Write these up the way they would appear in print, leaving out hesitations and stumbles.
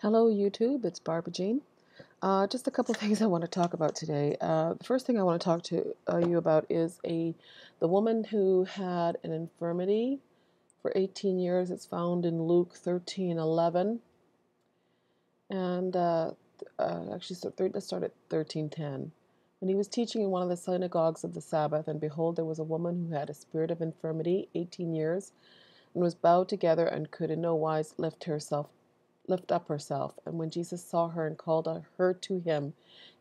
Hello YouTube, it's Barbara Jean. Just a couple of things I want to talk about today. The first thing I want to talk to you about is the woman who had an infirmity for 18 years. It's found in Luke 13:11, and actually, let's start at 13:10. When he was teaching in one of the synagogues of the Sabbath, and behold, there was a woman who had a spirit of infirmity 18 years, and was bowed together, and could in no wise lift up herself. And when Jesus saw her, and called her to him,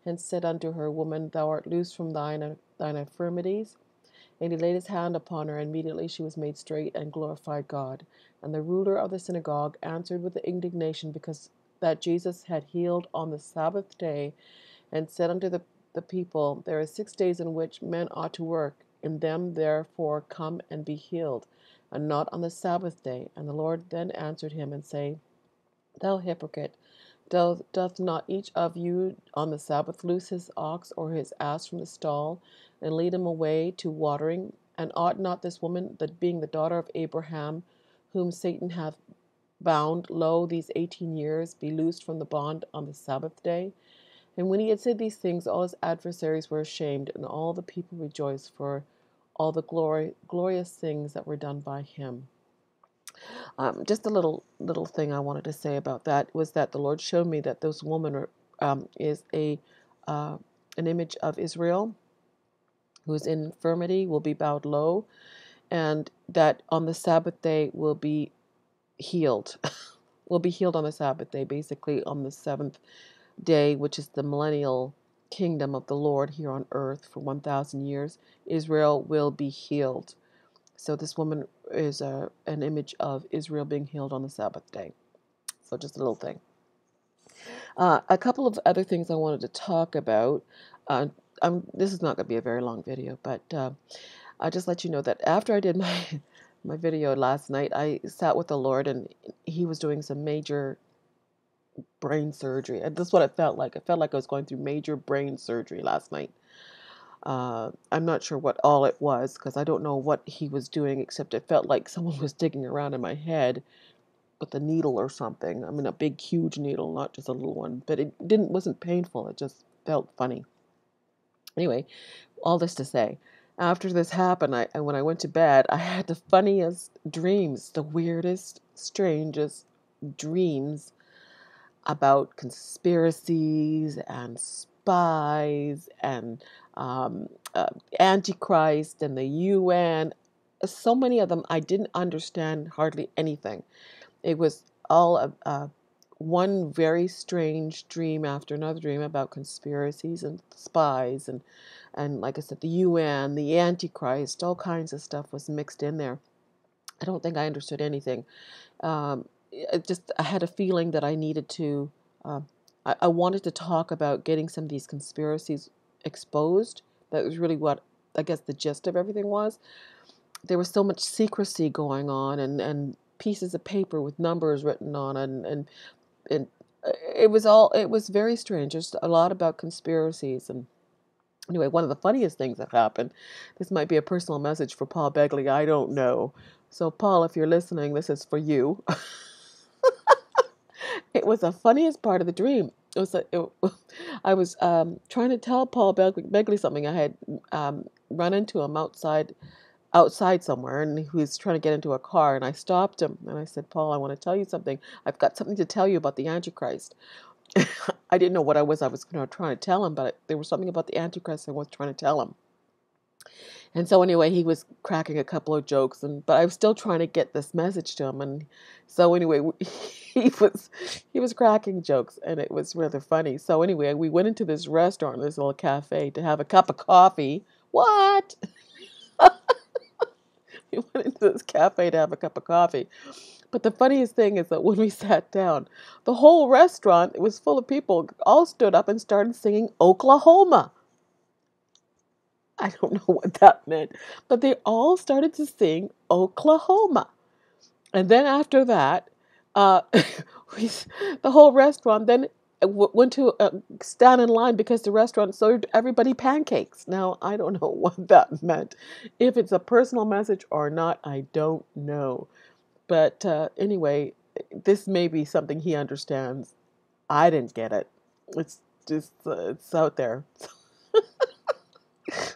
and said unto her, Woman, thou art loosed from thine infirmities. And he laid his hand upon her, and immediately she was made straight, and glorified God. And the ruler of the synagogue answered with indignation, because that Jesus had healed on the Sabbath day, and said unto the people, There are 6 days in which men ought to work. In them therefore come and be healed, and not on the Sabbath day. And the Lord then answered him, and said, Thou hypocrite, doth not each of you on the Sabbath loose his ox or his ass from the stall, and lead him away to watering? And ought not this woman, that being the daughter of Abraham, whom Satan hath bound, lo, these 18 years, be loosed from the bond on the Sabbath day? And when he had said these things, all his adversaries were ashamed, and all the people rejoiced for all the glorious things that were done by him. Just a little thing I wanted to say about that was that the Lord showed me that this woman is an image of Israel, whose infirmity will be bowed low, and that on the Sabbath day will be healed. Will be healed on the Sabbath day, basically on the seventh day, which is the millennial kingdom of the Lord here on earth for 1,000 years. Israel will be healed. So this woman is an image of Israel being healed on the Sabbath day. So just a little thing. A couple of other things I wanted to talk about. Uh, this is not going to be a very long video, but I'll just let you know that after I did my video last night, I sat with the Lord, and he was doing some major brain surgery. And this is what it felt like. It felt like I was going through major brain surgery last night. I'm not sure what all it was, because I don't know what he was doing, except it felt like someone was digging around in my head with a needle or something. I mean, a big, huge needle, not just a little one. But it wasn't painful. It just felt funny. Anyway, all this to say, after this happened, when I went to bed, I had the funniest dreams, the weirdest, strangest dreams about conspiracies and spies and um, uh, Antichrist and the UN. So many of them, I didn't understand hardly anything. It was all one very strange dream after another dream about conspiracies and spies and like I said, the UN, the Antichrist, all kinds of stuff was mixed in there. I don't think I understood anything. I had a feeling that I needed to, I wanted to talk about getting some of these conspiracies exposed. That was really what I guess the gist of everything was. There was so much secrecy going on, and pieces of paper with numbers written on it, and it was very strange. Just a lot about conspiracies. And anyway, one of the funniest things that happened, this might be a personal message for Paul Begley, I don't know. So Paul, if you're listening, this is for you. It was the funniest part of the dream. I was trying to tell Paul Begley something. I had run into him outside somewhere, and he was trying to get into a car, and I stopped him, and I said, Paul, I want to tell you something. I've got something to tell you about the Antichrist. I didn't know what I was trying to tell him, but there was something about the Antichrist I was trying to tell him. And so anyway, he was cracking a couple of jokes, but I was still trying to get this message to him. And so anyway, he was cracking jokes, and it was rather funny. So anyway, we went into this restaurant, this little cafe, to have a cup of coffee. What? We went into this cafe to have a cup of coffee. But the funniest thing is that when we sat down, the whole restaurant, it was full of people, all stood up and started singing Oklahoma. I don't know what that meant, but they all started to sing Oklahoma. And then after that, uh, the whole restaurant then went to stand in line because the restaurant served everybody pancakes. Now, I don't know what that meant. If it's a personal message or not, I don't know. But anyway, this may be something he understands. I didn't get it. It's just it's out there.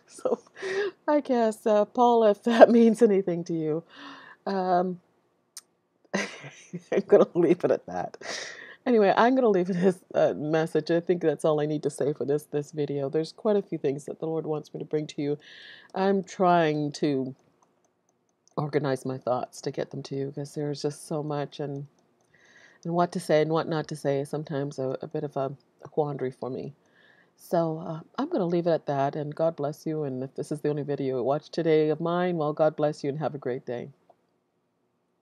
So I guess, Paul, if that means anything to you, um, I'm going to leave it at that. Anyway, I'm going to leave this message. I think that's all I need to say for this video. There's quite a few things that the Lord wants me to bring to you. I'm trying to organize my thoughts to get them to you because there's just so much, and what to say and what not to say is sometimes a bit of a quandary for me. So I'm going to leave it at that, and God bless you. And if this is the only video you watch today of mine, well, God bless you and have a great day.